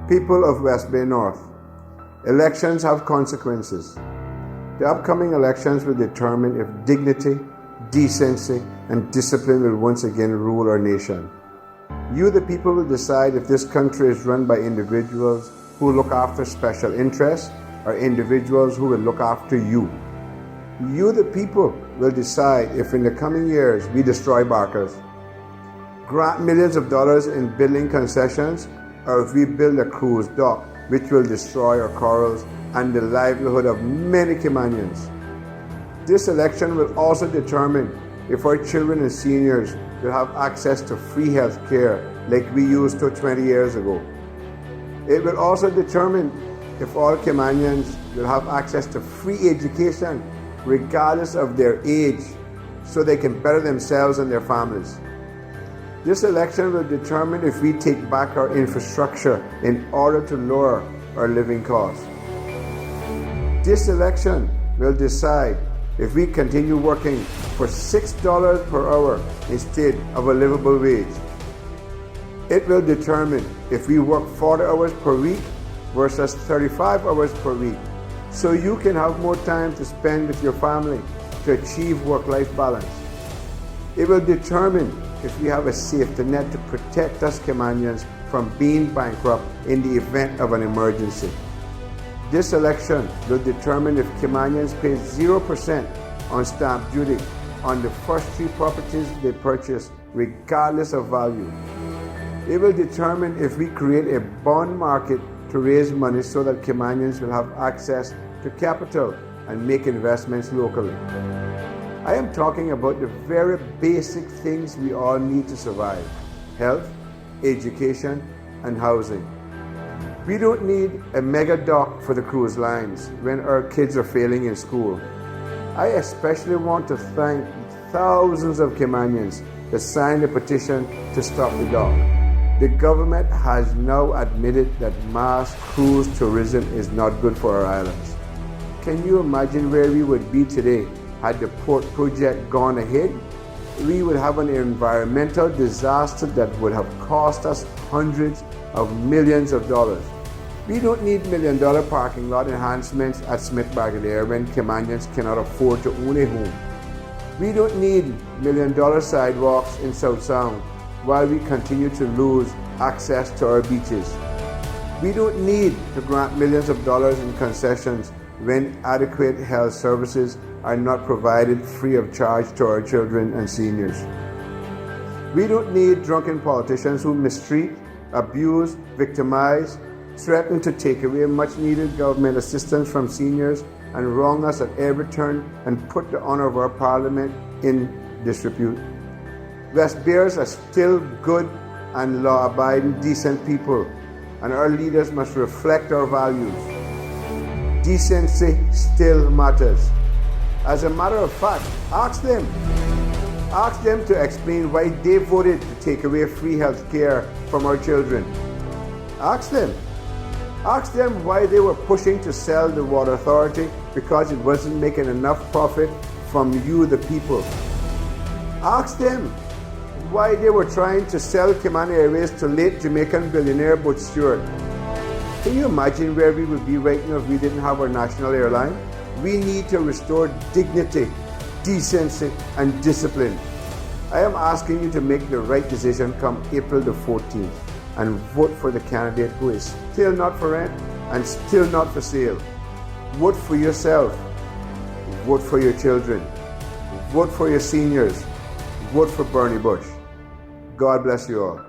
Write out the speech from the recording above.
People of West Bay North, elections have consequences. The upcoming elections will determine if dignity, decency, and discipline will once again rule our nation. You, the people, will decide if this country is run by individuals who look after special interests or individuals who will look after you. You, the people, will decide if in the coming years we destroy barkers, grant millions of dollars in building concessions, or if we build a cruise dock which will destroy our corals and the livelihood of many Caymanians. This election will also determine if our children and seniors will have access to free health care like we used to 20 years ago. It will also determine if all Caymanians will have access to free education regardless of their age so they can better themselves and their families. This election will determine if we take back our infrastructure in order to lower our living costs. This election will decide if we continue working for $6 per hour instead of a livable wage. It will determine if we work 40 hours per week versus 35 hours per week, so you can have more time to spend with your family to achieve work-life balance. It will determine if we have a safety net to protect us Caymanians from being bankrupt in the event of an emergency. This election will determine if Caymanians pay 0% on stamp duty on the first 3 properties they purchase, regardless of value. It will determine if we create a bond market to raise money so that Caymanians will have access to capital and make investments locally. I am talking about the very basic things we all need to survive: health, education, and housing. We don't need a mega dock for the cruise lines when our kids are failing in school. I especially want to thank thousands of Caymanians that signed a petition to stop the dock. The government has now admitted that mass cruise tourism is not good for our islands. Can you imagine where we would be today had the port project gone ahead? We would have an environmental disaster that would have cost us hundreds of millions of dollars. We don't need $1 million parking lot enhancements at Smith-Bargadere when Caymanians cannot afford to own a home. We don't need $1 million sidewalks in South Sound while we continue to lose access to our beaches. We don't need to grant millions of dollars in concessions when adequate health services are not provided free of charge to our children and seniors. We don't need drunken politicians who mistreat, abuse, victimize, threaten to take away much needed government assistance from seniors, and wrong us at every turn and put the honor of our parliament in disrepute. West Bayers are still good and law-abiding, decent people, and our leaders must reflect our values. Decency still matters. As a matter of fact, ask them to explain why they voted to take away free health care from our children. Ask them why they were pushing to sell the Water Authority because it wasn't making enough profit from you, the people. Ask them why they were trying to sell Cayman Airways to late Jamaican billionaire Butch Stewart. Can you imagine where we would be right now if we didn't have our national airline? We need to restore dignity, decency, and discipline. I am asking you to make the right decision come April the 14th and vote for the candidate who is still not for rent and still not for sale. Vote for yourself. Vote for your children. Vote for your seniors. Vote for Bernie Bush. God bless you all.